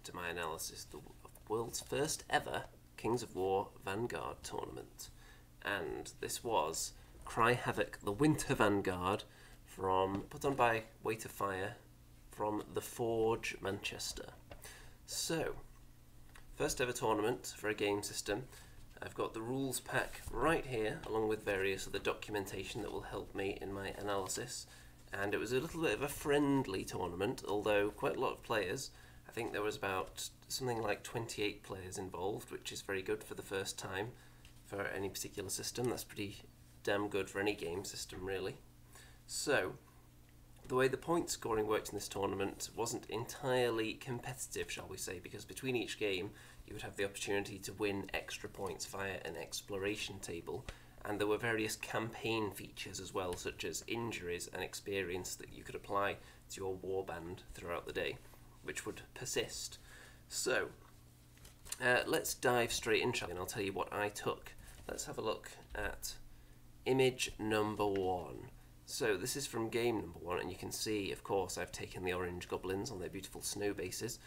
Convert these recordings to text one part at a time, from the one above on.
to my analysis of the world's first ever Kings of War Vanguard tournament. And this was Havoc, the Winter Vanguard, put on by Weight of Fire from the Forge, Manchester. So, first ever tournament for a game system. I've got the rules pack right here, along with various other documentation that will help me in my analysis. And it was a little bit of a friendly tournament, although quite a lot of players. I think there was about something like 28 players involved, which is very good for the first time for any particular system. That's pretty damn good for any game system, really. So, the way the point scoring worked in this tournament wasn't entirely competitive, shall we say, because between each game you would have the opportunity to win extra points via an exploration table, and there were various campaign features as well, such as injuries and experience that you could apply to your warband throughout the day, which would persist. So, let's dive straight in, and I'll tell you what I took. Let's have a look at image number 1. So this is from game number 1, and you can see, of course, I've taken the orange goblins on their beautiful snow bases,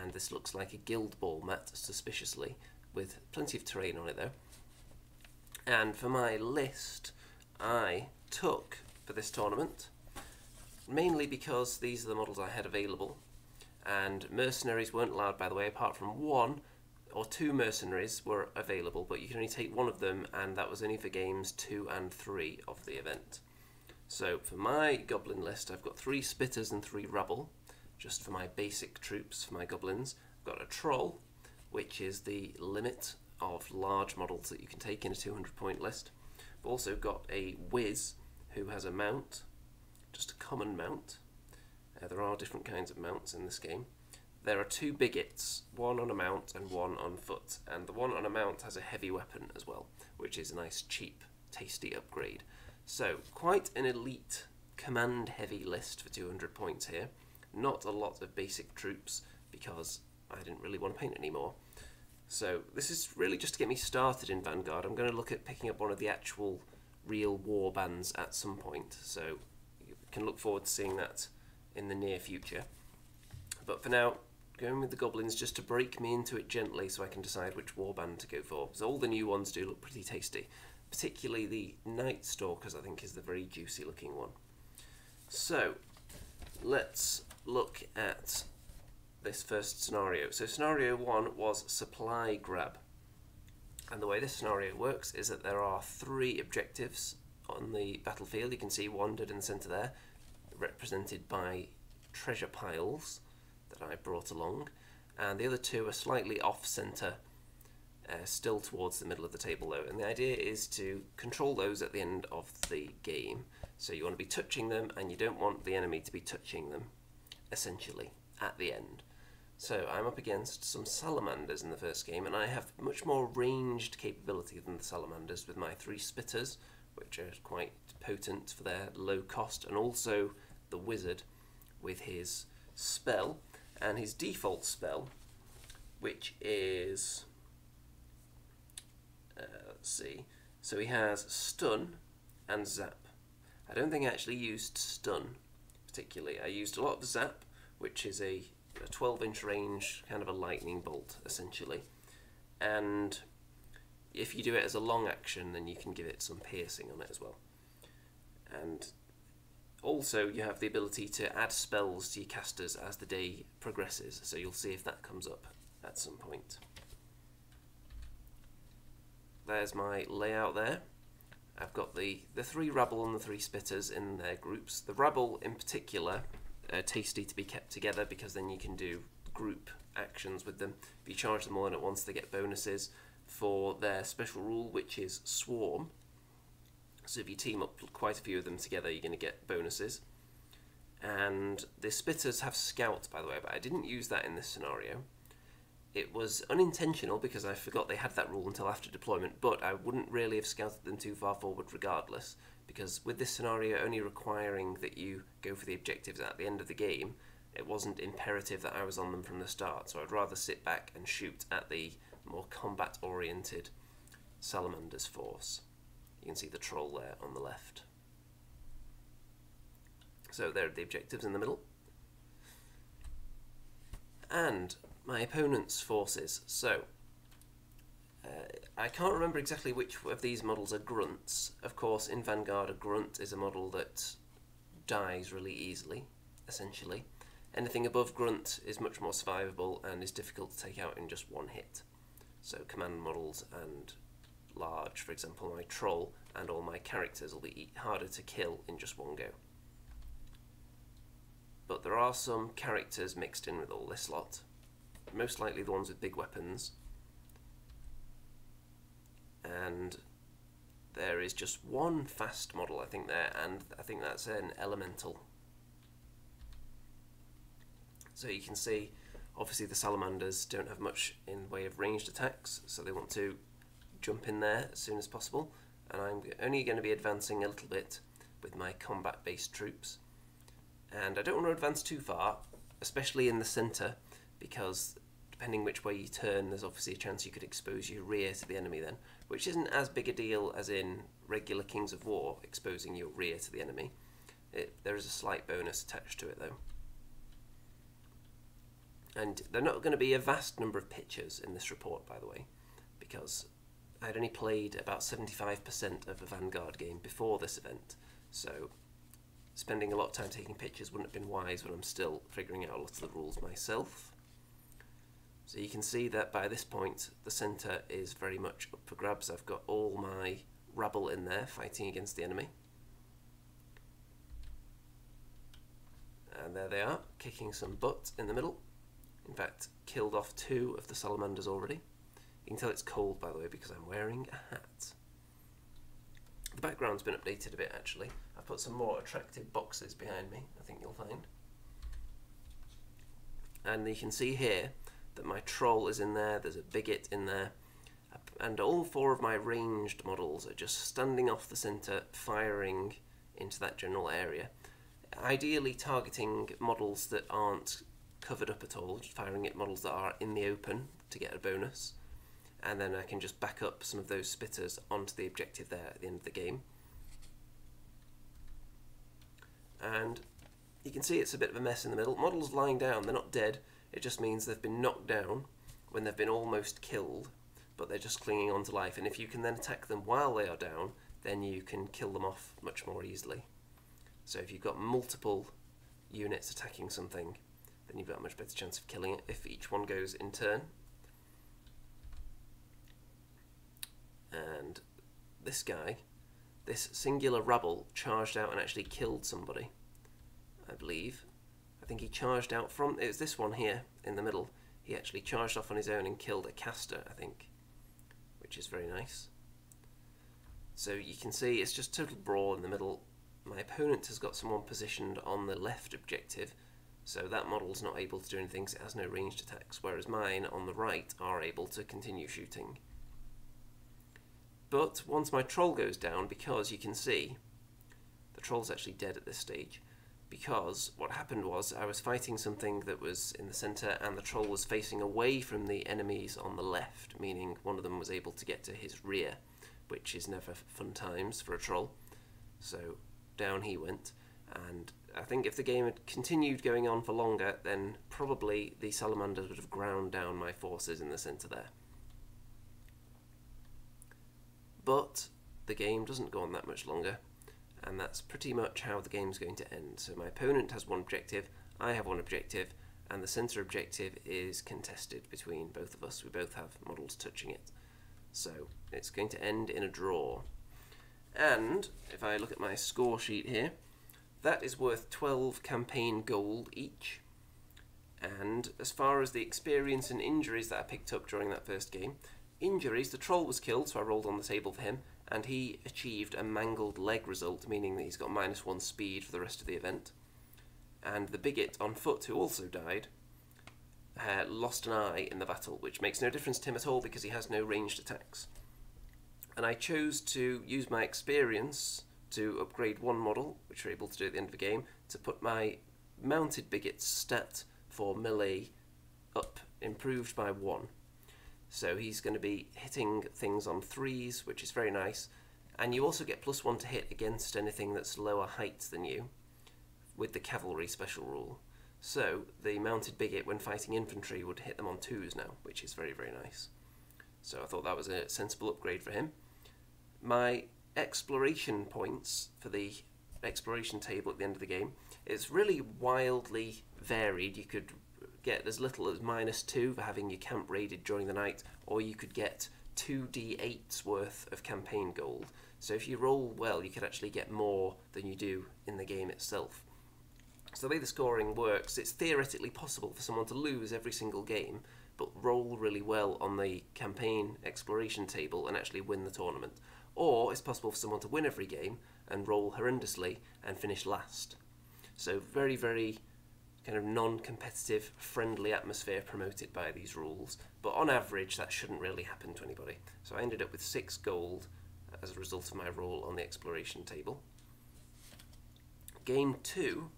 and this looks like a guild ball mat, suspiciously, with plenty of terrain on it though. And for my list, I took, for this tournament, mainly because these are the models I had available, and mercenaries weren't allowed, by the way, apart from 1 or 2 mercenaries were available, but you can only take 1 of them, and that was only for games 2 and 3 of the event. So for my goblin list, I've got 3 spitters and 3 rabble, just for my basic troops for my goblins. I've got a troll, which is the limit of large models that you can take in a 200-point list. I've also got a whiz, who has a mount, just a common mount. There are different kinds of mounts in this game. There are 2 bigots, 1 on a mount and 1 on foot, and the one on a mount has a heavy weapon as well, which is a nice, cheap, tasty upgrade. So, quite an elite, command-heavy list for 200 points here. Not a lot of basic troops, because I didn't really want to paint anymore. So, this is really just to get me started in Vanguard. I'm going to look at picking up one of the actual real war bands at some point, so you can look forward to seeing that in the near future. But for now, going with the goblins just to break me into it gently so I can decide which warband to go for. So all the new ones do look pretty tasty. Particularly the Night Stalkers, I think, is the very juicy looking one. So, let's look at this first scenario. So scenario 1 was supply grab. And the way this scenario works is that there are 3 objectives on the battlefield. You can see 1 dead in the centre there, represented by treasure piles that I brought along, and the other 2 are slightly off-centre, still towards the middle of the table though, and the idea is to control those at the end of the game. So you want to be touching them, and you don't want the enemy to be touching them, essentially, at the end. So I'm up against some salamanders in the first game, and I have much more ranged capability than the salamanders with my 3 spitters, which are quite potent for their low cost, and also the wizard with his spell, and his default spell, which is, let's see, so he has stun and zap. I don't think I actually used stun particularly. I used a lot of zap, which is a 12-inch range, kind of a lightning bolt essentially, and if you do it as a long action, then you can give it some piercing on it as well. And also, you have the ability to add spells to your casters as the day progresses, so you'll see if that comes up at some point. There's my layout there. I've got the 3 rabble and the 3 spitters in their groups. The rabble in particular are tasty to be kept together, because then you can do group actions with them. If you charge them all in at once, they get bonuses for their special rule, which is swarm. So if you team up quite a few of them together, you're going to get bonuses. And the spitters have scout, by the way, but I didn't use that in this scenario. It was unintentional because I forgot they had that rule until after deployment, but I wouldn't really have scouted them too far forward regardless, because with this scenario only requiring that you go for the objectives at the end of the game, it wasn't imperative that I was on them from the start, so I'd rather sit back and shoot at the more combat-oriented Salamander's force. You can see the troll there on the left. So there are the objectives in the middle. And my opponent's forces. So, I can't remember exactly which of these models are grunts. Of course, in Vanguard, a grunt is a model that dies really easily, essentially. Anything above grunt is much more survivable and is difficult to take out in just one hit. So command models and large, for example, my troll and all my characters will be harder to kill in just one go. But there are some characters mixed in with all this lot, most likely the ones with big weapons. And there is just one fast model, I think, there, and I think that's an elemental. So you can see, obviously the salamanders don't have much in way of ranged attacks, so they want to jump in there as soon as possible, and I'm only going to be advancing a little bit with my combat-based troops. And I don't want to advance too far, especially in the centre, because depending which way you turn, there's obviously a chance you could expose your rear to the enemy then, which isn't as big a deal as in regular Kings of War, exposing your rear to the enemy. There is a slight bonus attached to it though. And there are not going to be a vast number of pictures in this report, by the way, because I'd only played about 75% of a Vanguard game before this event, so spending a lot of time taking pictures wouldn't have been wise when I'm still figuring out a lot of the rules myself. So you can see that by this point the centre is very much up for grabs. I've got all my rabble in there fighting against the enemy. And there they are, kicking some butt in the middle. In fact, killed off 2 of the salamanders already. You can tell it's cold, by the way, because I'm wearing a hat. The background's been updated a bit, actually. I've put some more attractive boxes behind me, I think you'll find. And you can see here that my troll is in there, there's a bigot in there, and all 4 of my ranged models are just standing off the centre, firing into that general area. Ideally targeting models that aren't covered up at all, just firing at models that are in the open to get a bonus, and then I can just back up some of those spitters onto the objective there at the end of the game. And you can see it's a bit of a mess in the middle. Models lying down, they're not dead, it just means they've been knocked down when they've been almost killed, but they're just clinging on to life, and if you can then attack them while they are down, then you can kill them off much more easily. So if you've got multiple units attacking something, then you've got a much better chance of killing it if each one goes in turn. And this guy, this singular rabble, charged out and actually killed somebody, I believe. I think he charged out from, it was this one here in the middle, he actually charged off on his own and killed a caster, I think, which is very nice. So you can see it's just total brawl in the middle. My opponent has got someone positioned on the left objective, so that model's not able to do anything because it has no ranged attacks, whereas mine on the right are able to continue shooting. But once my troll goes down, because you can see, the troll's actually dead at this stage, because what happened was I was fighting something that was in the centre and the troll was facing away from the enemies on the left, meaning one of them was able to get to his rear, which is never fun times for a troll. So down he went, and I think if the game had continued going on for longer, then probably the salamanders would have ground down my forces in the centre there. But the game doesn't go on that much longer, and that's pretty much how the game's going to end. So my opponent has one objective, I have one objective, and the centre objective is contested between both of us. We both have models touching it. So it's going to end in a draw. And if I look at my score sheet here, that is worth 12 campaign gold each. And as far as the experience and injuries that I picked up during that first game, injuries, the troll was killed, so I rolled on the table for him, and he achieved a mangled leg result, meaning that he's got -1 speed for the rest of the event. And the bigot on foot, who also died, lost an eye in the battle, which makes no difference to him at all because he has no ranged attacks. And I chose to use my experience to upgrade one model, which we're able to do at the end of the game, to put my mounted bigot's stat for melee up, improved by 1. So he's going to be hitting things on 3s, which is very nice. And you also get +1 to hit against anything that's lower height than you, with the cavalry special rule. So the mounted bigot, when fighting infantry, would hit them on 2s now, which is very, very nice. So I thought that was a sensible upgrade for him. My exploration points for the exploration table at the end of the game, it's really wildly varied. You could get as little as -2 for having your camp raided during the night, or you could get 2d8s worth of campaign gold. So if you roll well, you could actually get more than you do in the game itself. So the way the scoring works, it's theoretically possible for someone to lose every single game, but roll really well on the campaign exploration table and actually win the tournament. Or it's possible for someone to win every game and roll horrendously and finish last. So very, very kind of non-competitive, friendly atmosphere promoted by these rules. But on average, that shouldn't really happen to anybody. So I ended up with 6 gold as a result of my roll on the exploration table. Game 2,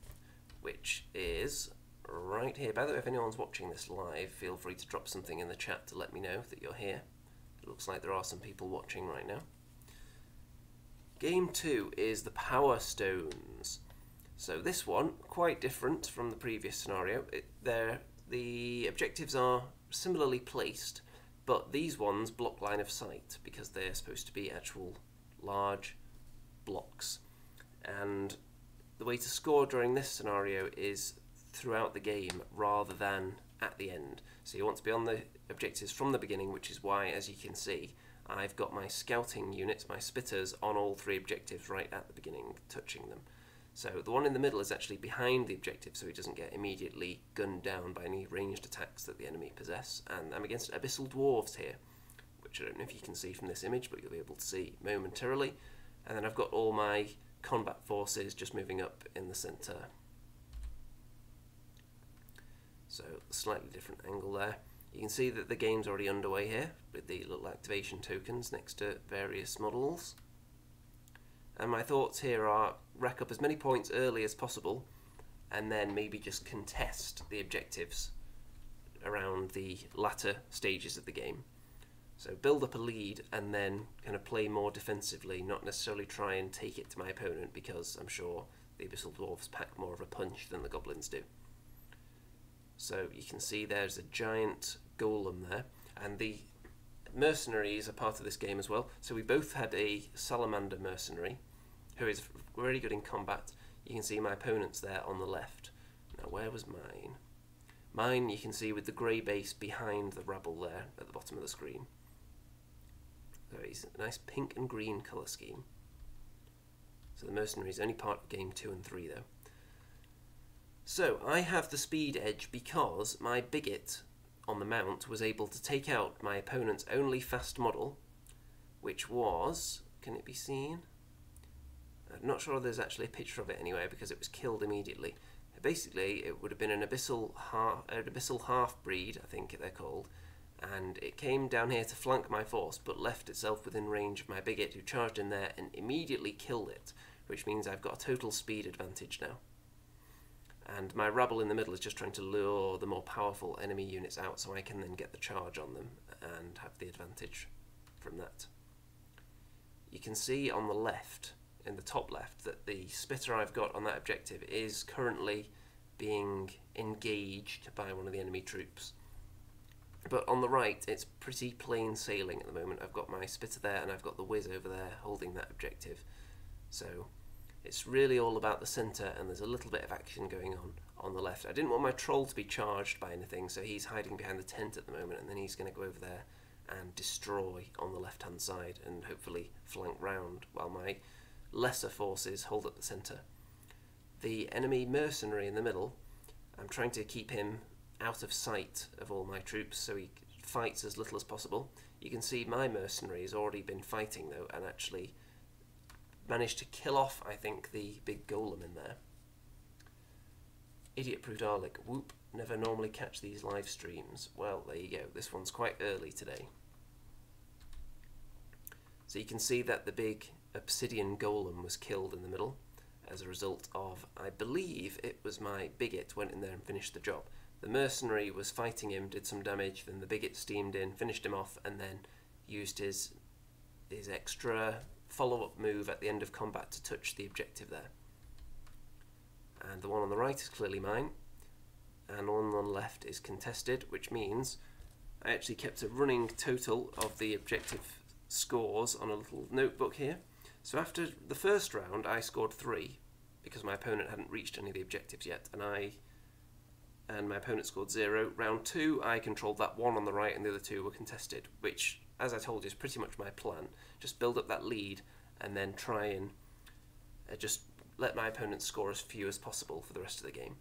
which is right here. By the way, if anyone's watching this live, feel free to drop something in the chat to let me know that you're here. It looks like there are some people watching right now. Game 2 is the Power Stones. So this one, quite different from the previous scenario. The objectives are similarly placed, but these ones block line of sight because they're supposed to be actual large blocks. And the way to score during this scenario is throughout the game rather than at the end. So you want to be on the objectives from the beginning, which is why, as you can see, I've got my scouting units, my spitters, on all 3 objectives right at the beginning, touching them. So the one in the middle is actually behind the objective, so he doesn't get immediately gunned down by any ranged attacks that the enemy possess. And I'm against Abyssal Dwarves here, which I don't know if you can see from this image, but you'll be able to see momentarily. And then I've got all my combat forces just moving up in the centre. So slightly different angle there. You can see that the game's already underway here with the little activation tokens next to various models. And my thoughts here are rack up as many points early as possible and then maybe just contest the objectives around the latter stages of the game. So build up a lead and then kind of play more defensively, not necessarily try and take it to my opponent, because I'm sure the Abyssal Dwarves pack more of a punch than the Goblins do. So you can see there's a giant golem there, and the mercenaries are part of this game as well. So we both had a salamander mercenary who is very good in combat. You can see my opponent's there on the left. Now where was mine? Mine you can see with the grey base behind the rabble there at the bottom of the screen. So it's a nice pink and green colour scheme. So the mercenary is only part of game 2 and 3 though. So I have the speed edge because my bigot on the mount was able to take out my opponent's only fast model, which was, can it be seen? I'm not sure there's actually a picture of it anyway because it was killed immediately. Basically it would have been an abyssal half-breed, I think they're called, and it came down here to flank my force but left itself within range of my bigot, who charged in there and immediately killed it, which means I've got a total speed advantage now. And my rabble in the middle is just trying to lure the more powerful enemy units out so I can then get the charge on them and have the advantage from that. You can see on the left, in the top left, that the spitter I've got on that objective is currently being engaged by one of the enemy troops. But on the right, it's pretty plain sailing at the moment. I've got my spitter there and I've got the whiz over there holding that objective. So it's really all about the centre, and there's a little bit of action going on the left. I didn't want my troll to be charged by anything, so he's hiding behind the tent at the moment, and then he's going to go over there and destroy on the left hand side and hopefully flank round while my lesser forces hold up the centre. The enemy mercenary in the middle, I'm trying to keep him out of sight of all my troops so he fights as little as possible. You can see my mercenary has already been fighting though, and actually managed to kill off, I think, the big golem in there. Idiot Prudalic, whoop, never normally catch these live streams. Well, there you go, this one's quite early today. So you can see that the big obsidian golem was killed in the middle as a result of, I believe it was my bigot went in there and finished the job. The mercenary was fighting him, did some damage, then the bigot steamed in, finished him off, and then used his extra follow-up move at the end of combat to touch the objective there. And the one on the right is clearly mine. and one on the left is contested, which means I actually kept a running total of the objective scores on a little notebook here. So after the first round I scored 3 because my opponent hadn't reached any of the objectives yet, and my opponent scored 0. Round 2 I controlled that one on the right and the other 2 were contested, which, as I told you, is pretty much my plan. Just build up that lead and then try and just let my opponent score as few as possible for the rest of the game.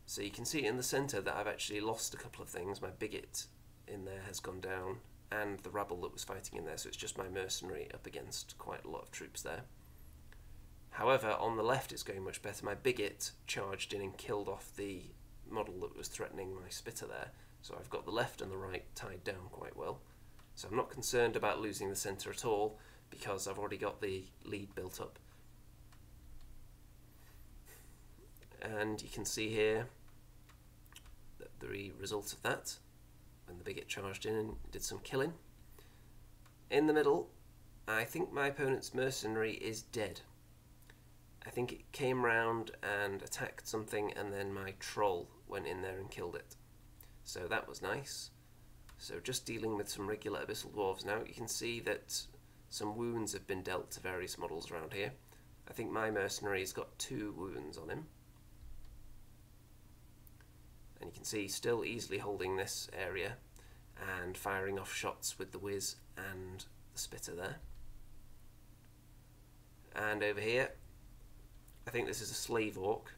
So you can see in the centre that I've actually lost a couple of things. My bigot in there has gone down, and the rabble that was fighting in there, so it's just my mercenary up against quite a lot of troops there. However, on the left it's going much better. My bigot charged in and killed off the model that was threatening my spitter there, so I've got the left and the right tied down quite well. So I'm not concerned about losing the centre at all, because I've already got the lead built up. And you can see here the result of that, when the bigot charged in and did some killing. In the middle, I think my opponent's mercenary is dead. I think it came round and attacked something, and then my troll went in there and killed it. So that was nice. So just dealing with some regular abyssal dwarves now. You can see that some wounds have been dealt to various models around here. I think my mercenary's got 2 wounds on him. And you can see he's still easily holding this area and firing off shots with the whiz and the spitter there. And over here, I think this is a slave orc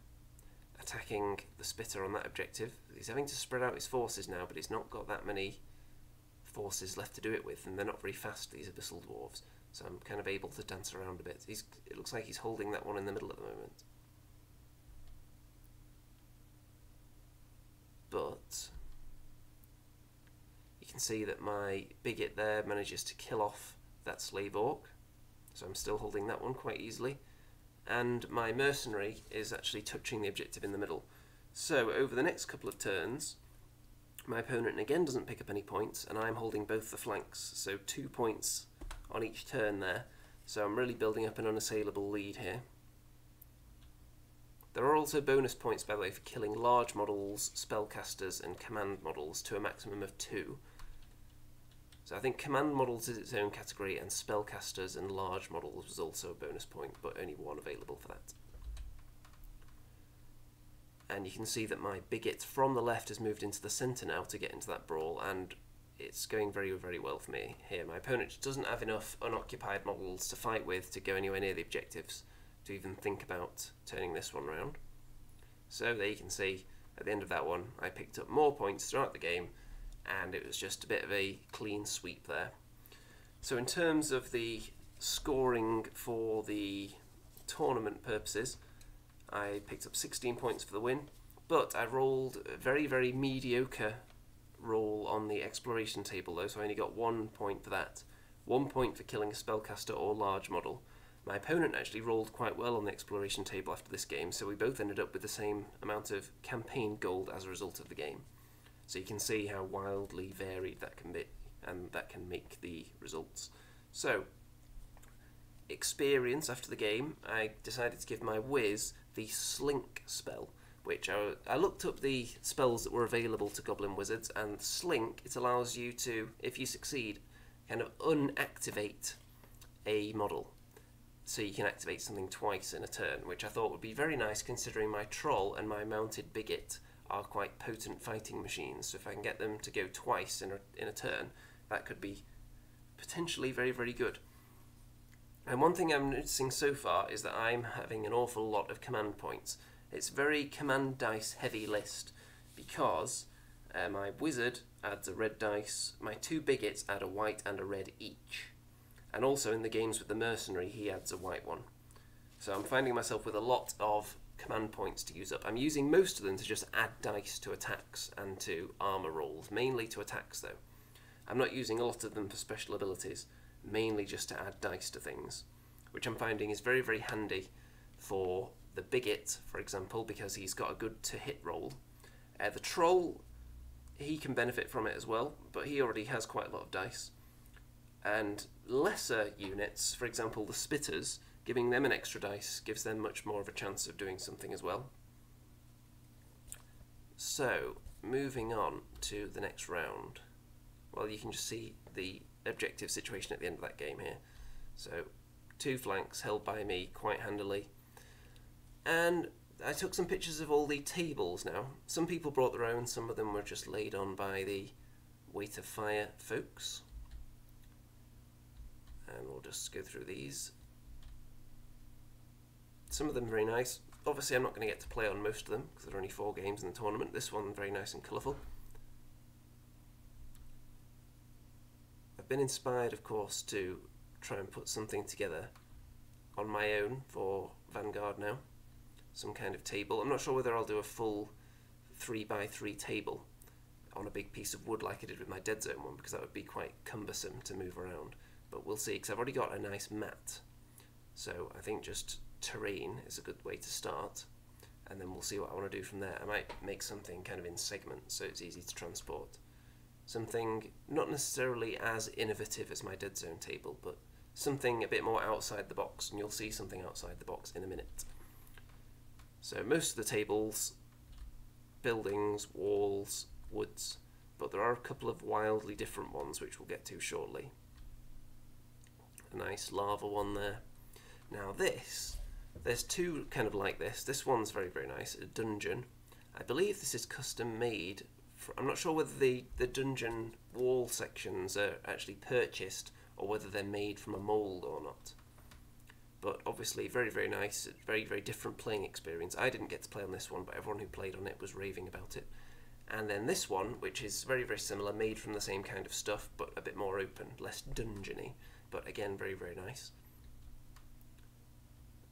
attacking the spitter on that objective. He's having to spread out his forces now, but he's not got that many forces left to do it with, and they're not very fast, these abyssal dwarves. So I'm kind of able to dance around a bit. It looks like he's holding that one in the middle at the moment. But you can see that my bigot there manages to kill off that slave orc, so I'm still holding that one quite easily, and my mercenary is actually touching the objective in the middle. So over the next couple of turns my opponent again doesn't pick up any points, and I'm holding both the flanks, so 2 points on each turn there, so I'm really building up an unassailable lead here. There are also bonus points, by the way, for killing large models, spellcasters and command models to a maximum of 2. So I think command models is its own category, and spellcasters and large models was also a bonus point, but only 1 available for that. And you can see that my bigot from the left has moved into the centre now to get into that brawl, and it's going very, very well for me here. My opponent just doesn't have enough unoccupied models to fight with to go anywhere near the objectives to even think about turning this one round. So there you can see, at the end of that one, I picked up more points throughout the game, and it was just a bit of a clean sweep there. So in terms of the scoring for the tournament purposes, I picked up 16 points for the win, but I rolled a very, very mediocre roll on the exploration table though, so I only got 1 point for that. 1 point for killing a spellcaster or large model. My opponent actually rolled quite well on the exploration table after this game, so we both ended up with the same amount of campaign gold as a result of the game. So you can see how wildly varied that can be, and that can make the results. So, experience after the game, I decided to give my whiz the Slink spell, which I looked up the spells that were available to Goblin Wizards, and Slink, it allows you to, if you succeed, kind of unactivate a model. So you can activate something twice in a turn, which I thought would be very nice considering my troll and my mounted bigot are quite potent fighting machines. So if I can get them to go twice in a turn, that could be potentially very, very good. And one thing I'm noticing so far is that I'm having an awful lot of command points. It's a very command dice heavy list because my wizard adds a red dice, my 2 bigots add a white and a red each. And also in the games with the mercenary, he adds a white one. So I'm finding myself with a lot of command points to use up. I'm using most of them to just add dice to attacks and to armor rolls, mainly to attacks though. I'm not using a lot of them for special abilities, mainly just to add dice to things, which I'm finding is very, very handy for the bigot, for example, because he's got a good to hit roll. The troll, he can benefit from it as well, but he already has quite a lot of dice. And lesser units, for example the spitters, giving them an extra dice gives them much more of a chance of doing something as well. So, moving on to the next round. Well, you can just see the objective situation at the end of that game here. So, 2 flanks held by me quite handily. And I took some pictures of all the tables now. Some people brought their own, some of them were just laid on by the Weight of Fire folks. And we'll just go through these. Some of them very nice. Obviously I'm not going to get to play on most of them because there are only 4 games in the tournament. This one very nice and colourful. I've been inspired, of course, to try and put something together on my own for Vanguard now. Some kind of table. I'm not sure whether I'll do a full 3x3 table on a big piece of wood like I did with my Dead Zone one, because that would be quite cumbersome to move around. But we'll see, because I've already got a nice mat. So I think just terrain is a good way to start, and then we'll see what I want to do from there. I might make something kind of in segments so it's easy to transport. Something not necessarily as innovative as my Dead Zone table, but something a bit more outside the box, and you'll see something outside the box in a minute. So most of the tables, buildings, walls, woods, but there are a couple of wildly different ones which we'll get to shortly. A nice lava one there. Now this, there's 2 kind of like this. This one's very, very nice, a dungeon. I believe this is custom made. I'm not sure whether the dungeon wall sections are actually purchased or whether they're made from a mould or not. But obviously very, very nice, very, very different playing experience. I didn't get to play on this one, but everyone who played on it was raving about it. And then this one, which is very, very similar, made from the same kind of stuff, but a bit more open, less dungeony, but again, very, very nice.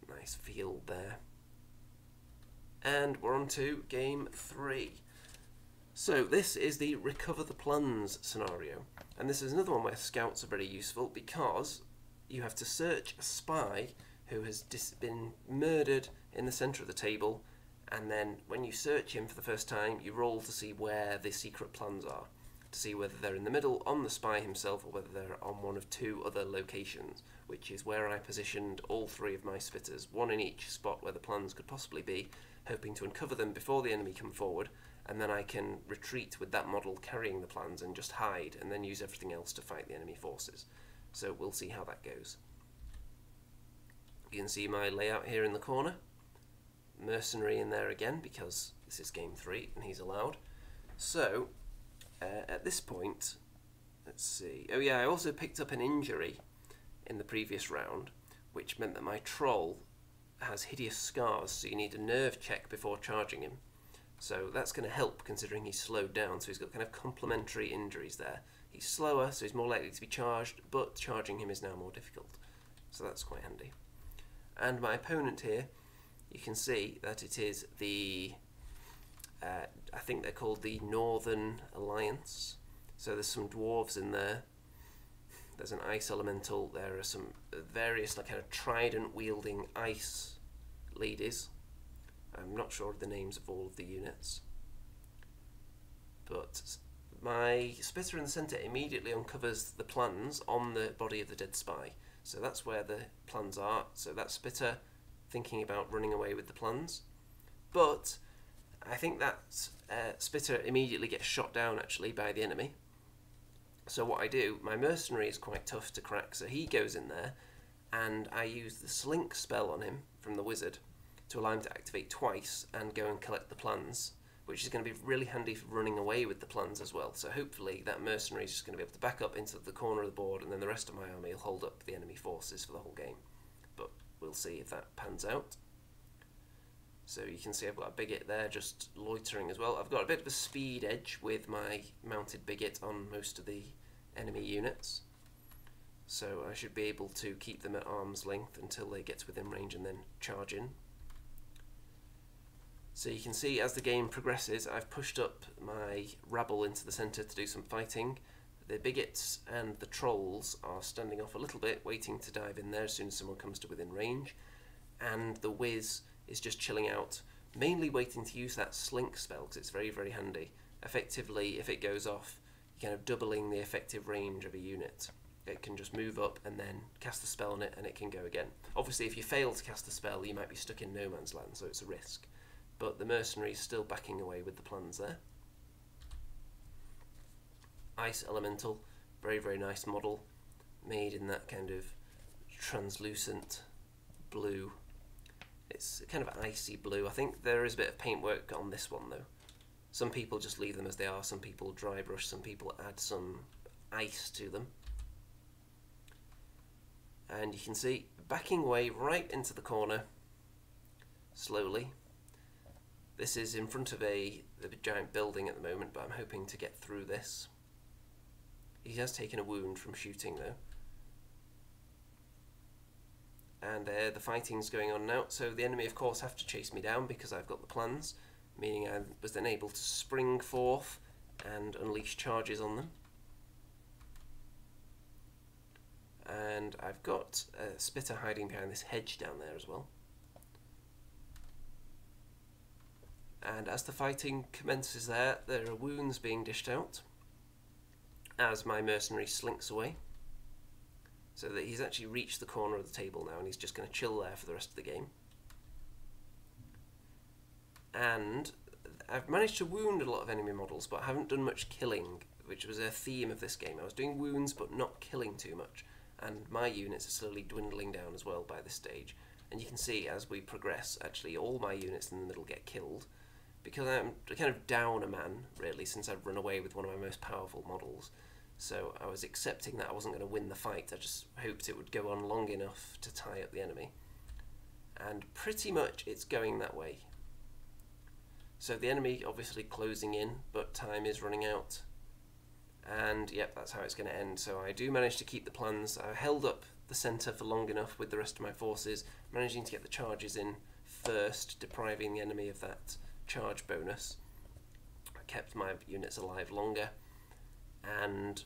Nice field there. And we're on to game 3. So this is the Recover the Plans scenario. And this is another one where scouts are very useful, because you have to search a spy who has been murdered in the centre of the table, and then when you search him for the first time, you roll to see where the secret plans are, to see whether they're in the middle on the spy himself or whether they're on one of 2 other locations, which is where I positioned all 3 of my spitters, one in each spot where the plans could possibly be, hoping to uncover them before the enemy come forward, and then I can retreat with that model carrying the plans and just hide, and then use everything else to fight the enemy forces. So we'll see how that goes. You can see my layout here in the corner. Mercenary in there again, because this is game 3 and he's allowed. So at this point, let's see. Oh yeah, I also picked up an injury in the previous round, which meant that my troll has hideous scars, so you need a nerve check before charging him. So that's going to help, considering he's slowed down, so he's got kind of complementary injuries there. He's slower, so he's more likely to be charged, but charging him is now more difficult. So that's quite handy. And my opponent here, you can see that it is the, I think they're called the Northern Alliance. So there's some dwarves in there. There's an ice elemental. There are some various like kind of trident-wielding ice ladies. I'm not sure of the names of all of the units. But my spitter in the centre immediately uncovers the plans on the body of the dead spy. So that's where the plans are. So that spitter thinking about running away with the plans. But I think that spitter immediately gets shot down actually by the enemy. So what I do, my mercenary is quite tough to crack, so he goes in there and I use the slink spell on him from the wizard to allow him to activate twice and go and collect the plans, which is going to be really handy for running away with the plans as well. So hopefully that mercenary is just going to be able to back up into the corner of the board, and then the rest of my army will hold up the enemy forces for the whole game. But we'll see if that pans out. So you can see I've got a bigot there just loitering as well. I've got a bit of a speed edge with my mounted bigot on most of the enemy units. So I should be able to keep them at arm's length until they get to within range and then charge in. So you can see as the game progresses, I've pushed up my rabble into the centre to do some fighting. The bigots and the trolls are standing off a little bit, waiting to dive in there as soon as someone comes to within range. And the whiz is just chilling out, mainly waiting to use that slink spell because it's very, very handy. Effectively, if it goes off, you're kind of doubling the effective range of a unit. It can just move up and then cast the spell on it and it can go again. Obviously, if you fail to cast the spell, you might be stuck in no man's land, so it's a risk. but the mercenaries still backing away with the plans there. Ice Elemental, very, very nice model, made in that kind of translucent blue. It's kind of icy blue. I think there is a bit of paintwork on this one though. Some people just leave them as they are, some people dry brush, some people add some ice to them. And you can see backing away right into the corner slowly. This is in front of the giant building at the moment, but I'm hoping to get through this. He has taken a wound from shooting though. And the fighting's going on now, so the enemy of course have to chase me down because I've got the plans, meaning I was then able to spring forth and unleash charges on them. And I've got a spitter hiding behind this hedge down there as well. And as the fighting commences there are wounds being dished out as my mercenary slinks away. So that he's actually reached the corner of the table now and he's just going to chill there for the rest of the game. And I've managed to wound a lot of enemy models, but I haven't done much killing, which was a theme of this game. I was doing wounds but not killing too much, and my units are slowly dwindling down as well by this stage. And you can see as we progress, actually all my units in the middle get killed, because I'm kind of down a man, really, since I've run away with one of my most powerful models. So I was accepting that I wasn't going to win the fight, I just hoped it would go on long enough to tie up the enemy. And pretty much it's going that way. So the enemy obviously closing in, but time is running out. And yep, that's how it's going to end. So I do manage to keep the plans. I held up the centre for long enough with the rest of my forces, managing to get the charges in first, depriving the enemy of that charge bonus. I kept my units alive longer. And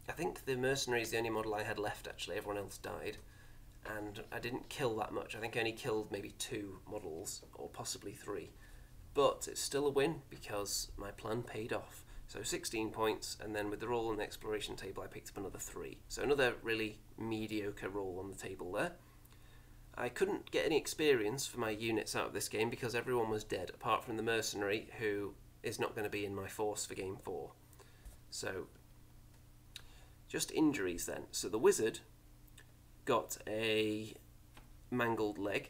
I think the mercenary is the only model I had left actually, everyone else died. And I didn't kill that much, I think I only killed maybe 2 models, or possibly 3. But it's still a win because my plan paid off. So 16 points, and then with the roll on the exploration table I picked up another 3. So another really mediocre roll on the table there. I couldn't get any experience for my units out of this game because everyone was dead, apart from the mercenary, who is not going to be in my force for game 4. So, just injuries then. So the wizard got a mangled leg.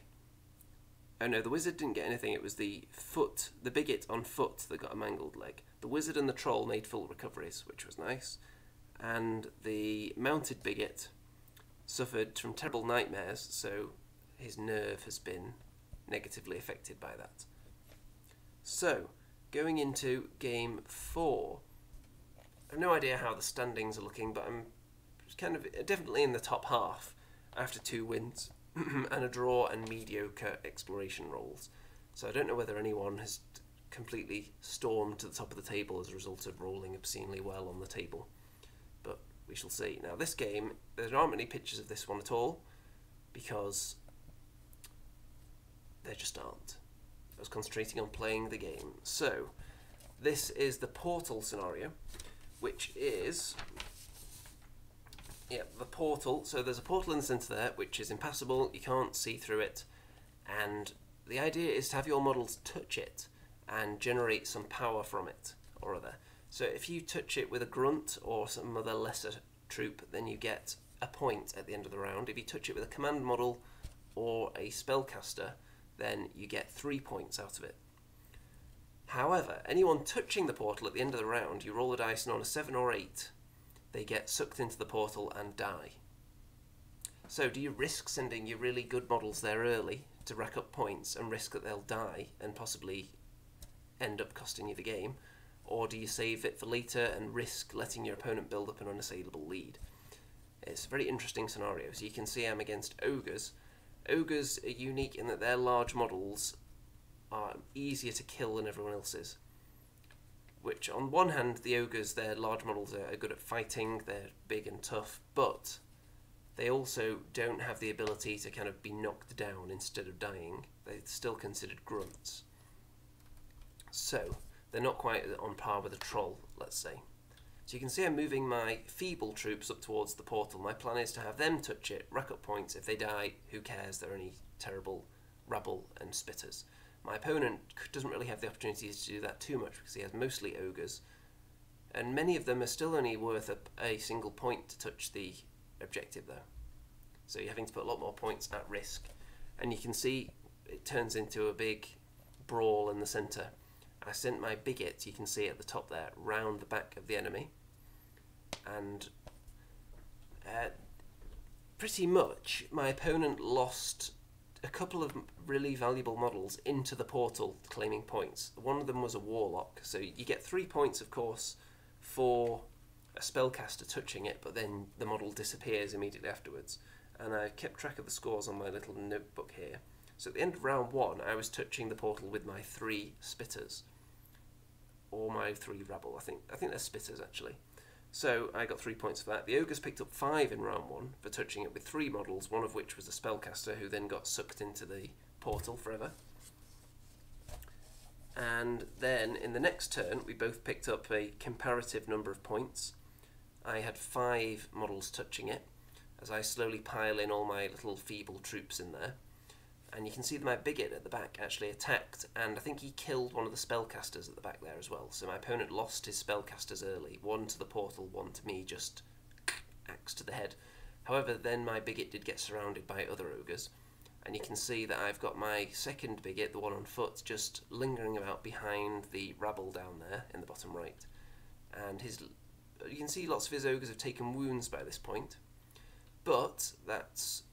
Oh no, the wizard didn't get anything, it was the bigot on foot that got a mangled leg. The wizard and the troll made full recoveries, which was nice. And the mounted bigot suffered from terrible nightmares, so his nerve has been negatively affected by that. So, going into game 4. I have no idea how the standings are looking, but I'm kind of definitely in the top half after 2 wins and a draw and mediocre exploration rolls. So I don't know whether anyone has completely stormed to the top of the table as a result of rolling obscenely well on the table, but we shall see. Now this game, there aren't many pictures of this one at all because there just aren't. I was concentrating on playing the game. So this is the portal scenario, which is, the portal. So there's a portal in the centre there, which is impassable, you can't see through it, and the idea is to have your models touch it and generate some power from it, or other. So if you touch it with a grunt or some other lesser troop, then you get a point at the end of the round. If you touch it with a command model or a spellcaster, then you get 3 points out of it. However, anyone touching the portal at the end of the round, you roll a dice and on a 7 or 8, they get sucked into the portal and die. So do you risk sending your really good models there early to rack up points and risk that they'll die and possibly end up costing you the game? Or do you save it for later and risk letting your opponent build up an unassailable lead? It's a very interesting scenario. So you can see I'm against ogres. Ogres are unique in that their large models are easier to kill than everyone else's. Which, on one hand, the ogres, their large models are good at fighting, they're big and tough, but they also don't have the ability to kind of be knocked down instead of dying. They're still considered grunts. So, they're not quite on par with a troll, let's say. So you can see I'm moving my feeble troops up towards the portal. My plan is to have them touch it, rack up points. If they die, who cares? They're only terrible rabble and spitters. My opponent doesn't really have the opportunities to do that too much because he has mostly ogres, and many of them are still only worth a single point to touch the objective though. So you're having to put a lot more points at risk, and you can see it turns into a big brawl in the centre. I sent my bigot, you can see at the top there, round the back of the enemy, and pretty much my opponent lost a couple of really valuable models into the portal claiming points. One of them was a warlock, so you get 3 points of course for a spellcaster touching it, but then the model disappears immediately afterwards. And I kept track of the scores on my little notebook here. So at the end of round 1 I was touching the portal with my 3 spitters, or my 3 rabble. I think they're spitters actually. So I got 3 points for that. The ogres picked up 5 in round 1 for touching it with 3 models, one of which was a spellcaster who then got sucked into the portal forever. And then in the next turn we both picked up a comparative number of points. I had 5 models touching it as I slowly pile in all my little feeble troops in there. And you can see that my bigot at the back actually attacked, and I think he killed one of the spellcasters at the back there as well. So my opponent lost his spellcasters early, one to the portal, one to me, just axe to the head. However, then my bigot did get surrounded by other ogres, and you can see that I've got my second bigot, the one on foot, just lingering about behind the rabble down there in the bottom right. And you can see lots of his ogres have taken wounds by this point, but that's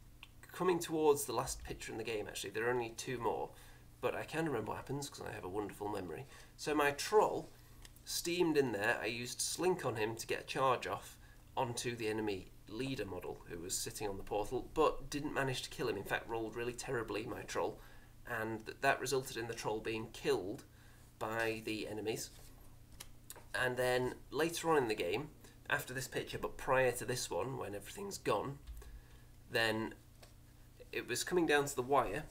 coming towards the last picture in the game actually. There are only 2 more, but I can remember what happens because I have a wonderful memory. So my troll steamed in there, I used Slink on him to get a charge off onto the enemy leader model who was sitting on the portal, but didn't manage to kill him. In fact, rolled really terribly, my troll, and that resulted in the troll being killed by the enemies. And then later on in the game, after this picture but prior to this one, when everything's gone, then it was coming down to the wire.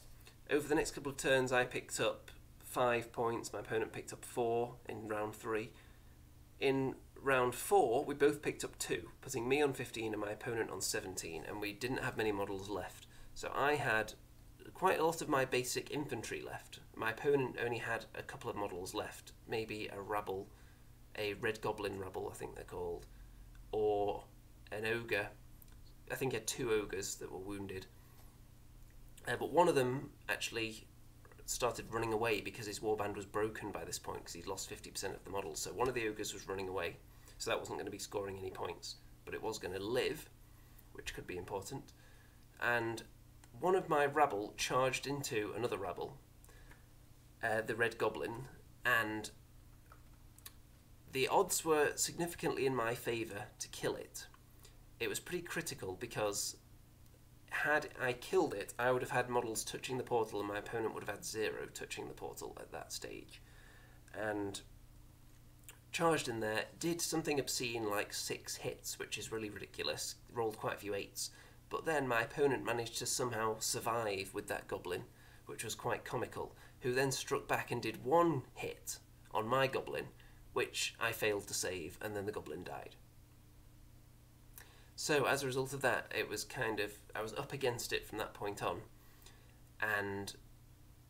Over the next couple of turns I picked up 5 points, my opponent picked up 4 in round 3. In round 4 we both picked up 2, putting me on 15 and my opponent on 17, and we didn't have many models left. So I had quite a lot of my basic infantry left. My opponent only had a couple of models left, maybe a rabble, a red goblin rabble I think they're called, or an ogre. I think he had 2 ogres that were wounded. But one of them actually started running away because his warband was broken by this point because he'd lost 50% of the models. So one of the ogres was running away, so that wasn't going to be scoring any points, but it was going to live, which could be important. And one of my rabble charged into another rabble, the red goblin, and the odds were significantly in my favour to kill it. It was pretty critical because had I killed it, I would have had models touching the portal and my opponent would have had 0 touching the portal at that stage. And charged in there, did something obscene like 6 hits, which is really ridiculous, rolled quite a few 8s, but then my opponent managed to somehow survive with that goblin, which was quite comical, who then struck back and did 1 hit on my goblin, which I failed to save, and then the goblin died. So as a result of that, it was I was up against it from that point on. And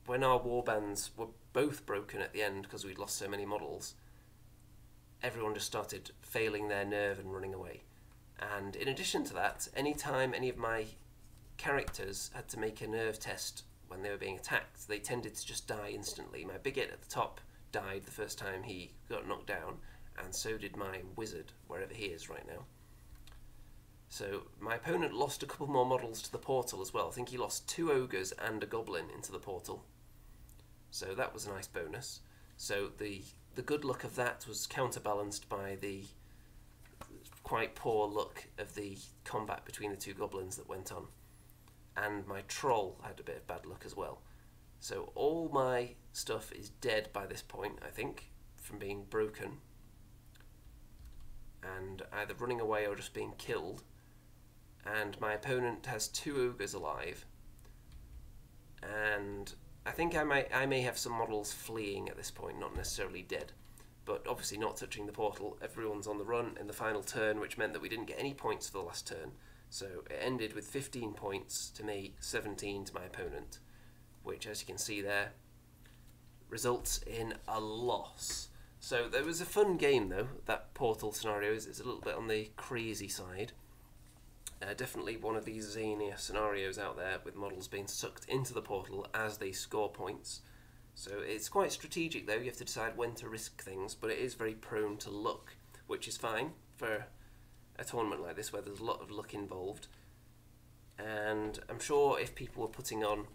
when our warbands were both broken at the end because we'd lost so many models, everyone just started failing their nerve and running away. And in addition to that, any time any of my characters had to make a nerve test when they were being attacked, they tended to just die instantly. My bigot at the top died the first time he got knocked down, and so did my wizard, wherever he is right now. So my opponent lost a couple more models to the portal as well. I think he lost 2 ogres and a goblin into the portal. So that was a nice bonus. So the good luck of that was counterbalanced by the quite poor luck of the combat between the 2 goblins that went on. And my troll had a bit of bad luck as well. So all my stuff is dead by this point, I think, from being broken and either running away or just being killed. And my opponent has 2 ogres alive, and I think I may have some models fleeing at this point, not necessarily dead, but obviously not touching the portal. Everyone's on the run in the final turn, which meant that we didn't get any points for the last turn, so it ended with 15 points to me, 17 to my opponent, which, as you can see there, results in a loss. So there was a fun game though. That portal scenario is a little bit on the crazy side. Definitely one of these zanier scenarios out there, with models being sucked into the portal as they score points. So it's quite strategic though, you have to decide when to risk things, but it is very prone to luck, which is fine for a tournament like this where there's a lot of luck involved. And I'm sure if people were putting on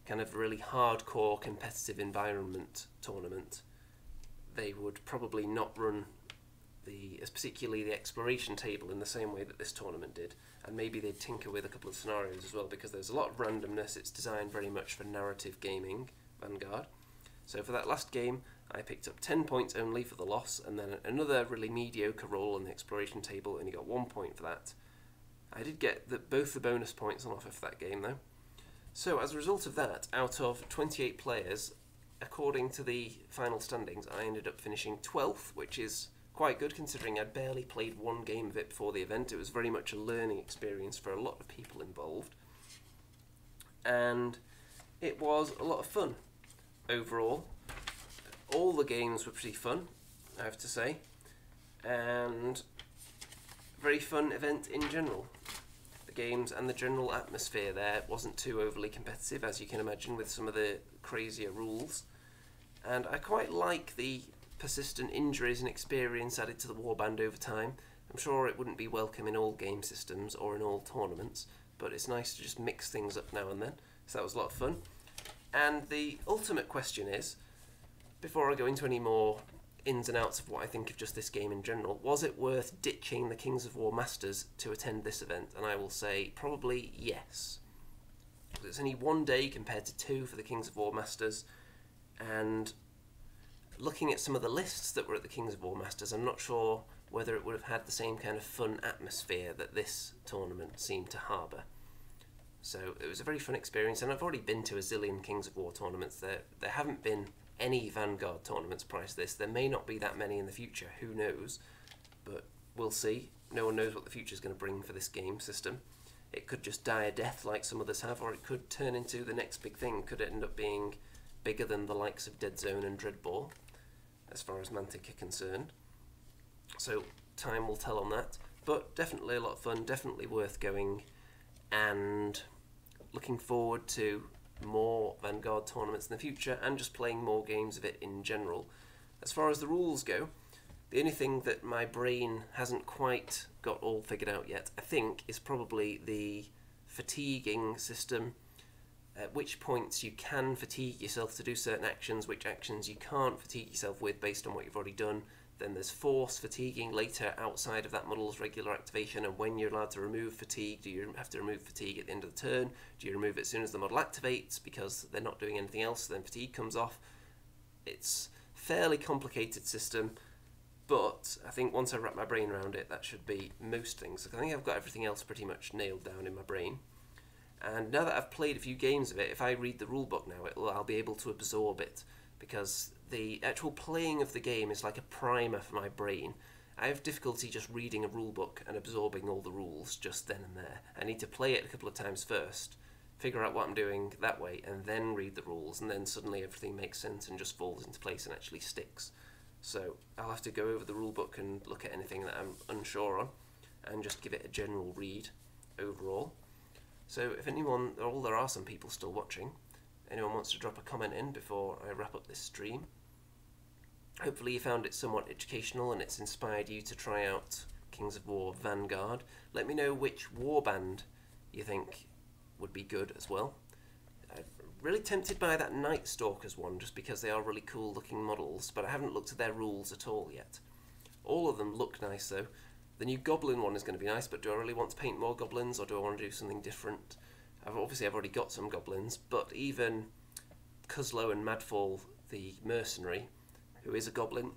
kind of really hardcore competitive environment tournament, they would probably not run particularly the exploration table in the same way that this tournament did, and maybe they'd tinker with a couple of scenarios as well, because there's a lot of randomness. It's designed very much for narrative gaming, Vanguard. So for that last game I picked up 10 points only for the loss, and then another really mediocre roll on the exploration table, and you got 1 point for that. I did get both the bonus points on offer for that game though. So as a result of that, out of 28 players, according to the final standings, I ended up finishing 12th, which is quite good considering I'd barely played one game of it before the event. It was very much a learning experience for a lot of people involved, and it was a lot of fun overall. All the games were pretty fun, I have to say, and very fun event in general. The games and the general atmosphere there wasn't too overly competitive, as you can imagine, with some of the crazier rules, and I quite like the persistent injuries and experience added to the warband over time. I'm sure it wouldn't be welcome in all game systems or in all tournaments, but it's nice to just mix things up now and then, so that was a lot of fun. And the ultimate question is, before I go into any more ins and outs of what I think of just this game in general, was it worth ditching the Kings of War Masters to attend this event? And I will say probably yes. It's only 1 day compared to 2 for the Kings of War Masters, and looking at some of the lists that were at the Kings of War Masters, I'm not sure whether it would have had the same kind of fun atmosphere that this tournament seemed to harbour. So it was a very fun experience, and I've already been to a zillion Kings of War tournaments. There haven't been any Vanguard tournaments prior to this. There may not be that many in the future, who knows, but we'll see. No one knows what the future is going to bring for this game system. It could just die a death like some others have, or it could turn into the next big thing. Could it end up being bigger than the likes of Dead Zone and Dreadball, as far as Mantic are concerned? So time will tell on that, but definitely a lot of fun, definitely worth going, and looking forward to more Vanguard tournaments in the future and just playing more games of it in general. As far as the rules go, the only thing that my brain hasn't quite got all figured out yet, I think, is probably the fatiguing system. At which points you can fatigue yourself to do certain actions, which actions you can't fatigue yourself with based on what you've already done. Then there's force fatiguing later outside of that model's regular activation, and when you're allowed to remove fatigue. Do you have to remove fatigue at the end of the turn? Do you remove it as soon as the model activates because they're not doing anything else, then fatigue comes off? It's a fairly complicated system, but I think once I wrap my brain around it, that should be most things. I think I've got everything else pretty much nailed down in my brain. And now that I've played a few games of it, if I read the rulebook now, I'll be able to absorb it, because the actual playing of the game is like a primer for my brain. I have difficulty just reading a rulebook and absorbing all the rules just then and there. I need to play it a couple of times first, figure out what I'm doing that way, and then read the rules, and then suddenly everything makes sense and just falls into place and actually sticks. So I'll have to go over the rulebook and look at anything that I'm unsure on, and just give it a general read overall. So if anyone, or there are some people still watching, anyone wants to drop a comment in before I wrap up this stream. Hopefully you found it somewhat educational and it's inspired you to try out Kings of War Vanguard. Let me know which warband you think would be good as well. I'm really tempted by that Night Stalkers one, just because they are really cool looking models, but I haven't looked at their rules at all yet. All of them look nice though. The new Goblin one is going to be nice, but do I really want to paint more Goblins, or do I want to do something different? I've already got some Goblins, but even Cuzlo and Madfall, the mercenary, who is a Goblin,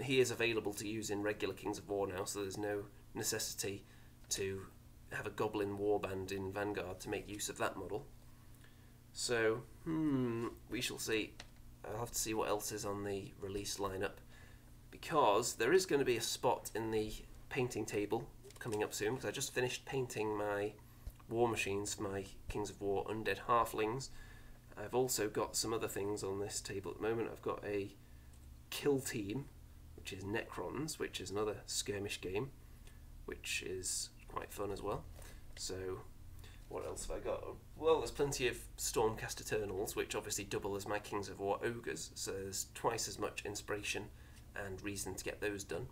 he is available to use in regular Kings of War now, so there's no necessity to have a Goblin warband in Vanguard to make use of that model. So, we shall see. I'll have to see what else is on the release lineup, because there is going to be a spot in the painting table coming up soon, because I just finished painting my war machines for my Kings of War Undead Halflings, I've also got some other things on this table at the moment. I've got a kill team, which is Necrons, which is another skirmish game, which is quite fun as well. So what else have I got? Well, there's plenty of Stormcast Eternals, which obviously double as my Kings of War ogres, so there's twice as much inspiration and reason to get those done.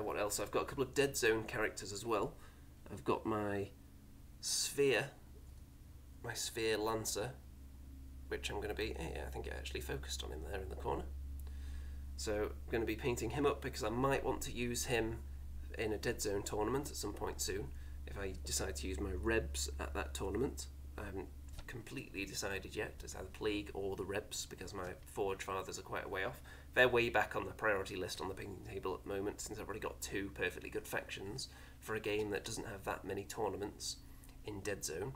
What else? I've got a couple of Dead Zone characters as well. I've got my Sphere Lancer, which I'm going to be... yeah, I think it actually focused on him there in the corner. So I'm going to be painting him up because I might want to use him in a Dead Zone tournament at some point soon, if I decide to use my Rebs at that tournament. I haven't completely decided yet. It's either Plague or the Rebs, because my Forge Fathers are quite a way off. They're way back on the priority list on the painting table at the moment, since I've already got 2 perfectly good factions for a game that doesn't have that many tournaments in Dead Zone.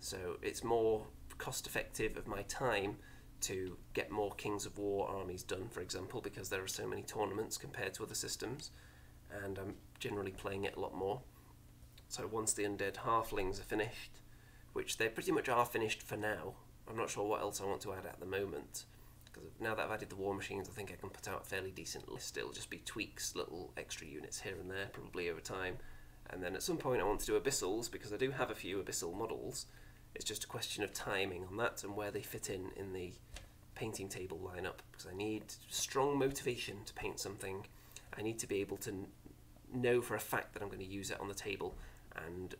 So it's more cost effective of my time to get more Kings of War armies done, for example, because there are so many tournaments compared to other systems, and I'm generally playing it a lot more. So once the Undead Halflings are finished, which they pretty much are finished for now, I'm not sure what else I want to add at the moment, because now that I've added the War Machines, I think I can put out a fairly decent list. It'll just be tweaks, little extra units here and there, probably over time. And then at some point I want to do Abyssals, because I do have a few Abyssal models. It's just a question of timing on that and where they fit in the painting table lineup, because I need strong motivation to paint something. I need to be able to know for a fact that I'm going to use it on the table. And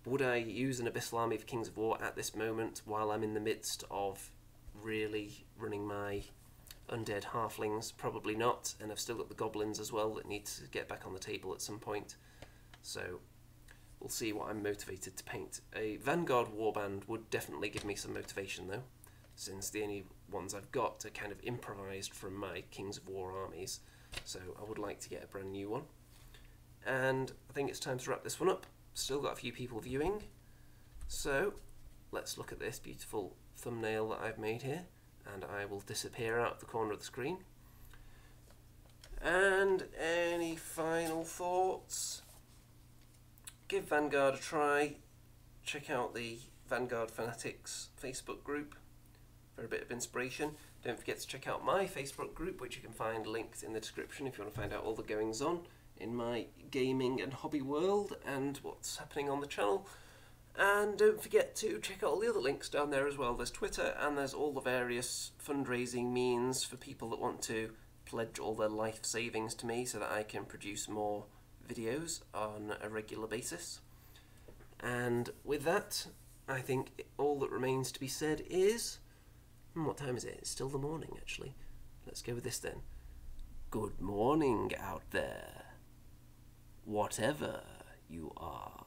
would I use an Abyssal army for Kings of War at this moment while I'm in the midst of really running my Undead Halflings? Probably not, and I've still got the Goblins as well that need to get back on the table at some point. So we'll see what I'm motivated to paint. A Vanguard Warband would definitely give me some motivation though, since the only ones I've got are kind of improvised from my Kings of War armies. So I would like to get a brand new one. And I think it's time to wrap this one up. Still got a few people viewing. So let's look at this beautiful thumbnail that I've made here, and I will disappear out the corner of the screen. And any final thoughts? Give Vanguard a try. Check out the Vanguard Fanatics Facebook group for a bit of inspiration. Don't forget to check out my Facebook group, which you can find linked in the description if you want to find out all the goings on in my gaming and hobby world and what's happening on the channel. And don't forget to check out all the other links down there as well. There's Twitter, and there's all the various fundraising means for people that want to pledge all their life savings to me so that I can produce more videos on a regular basis. And with that, I think all that remains to be said is... what time is it? It's still the morning, actually. Let's go with this then. Good morning out there, whatever you are.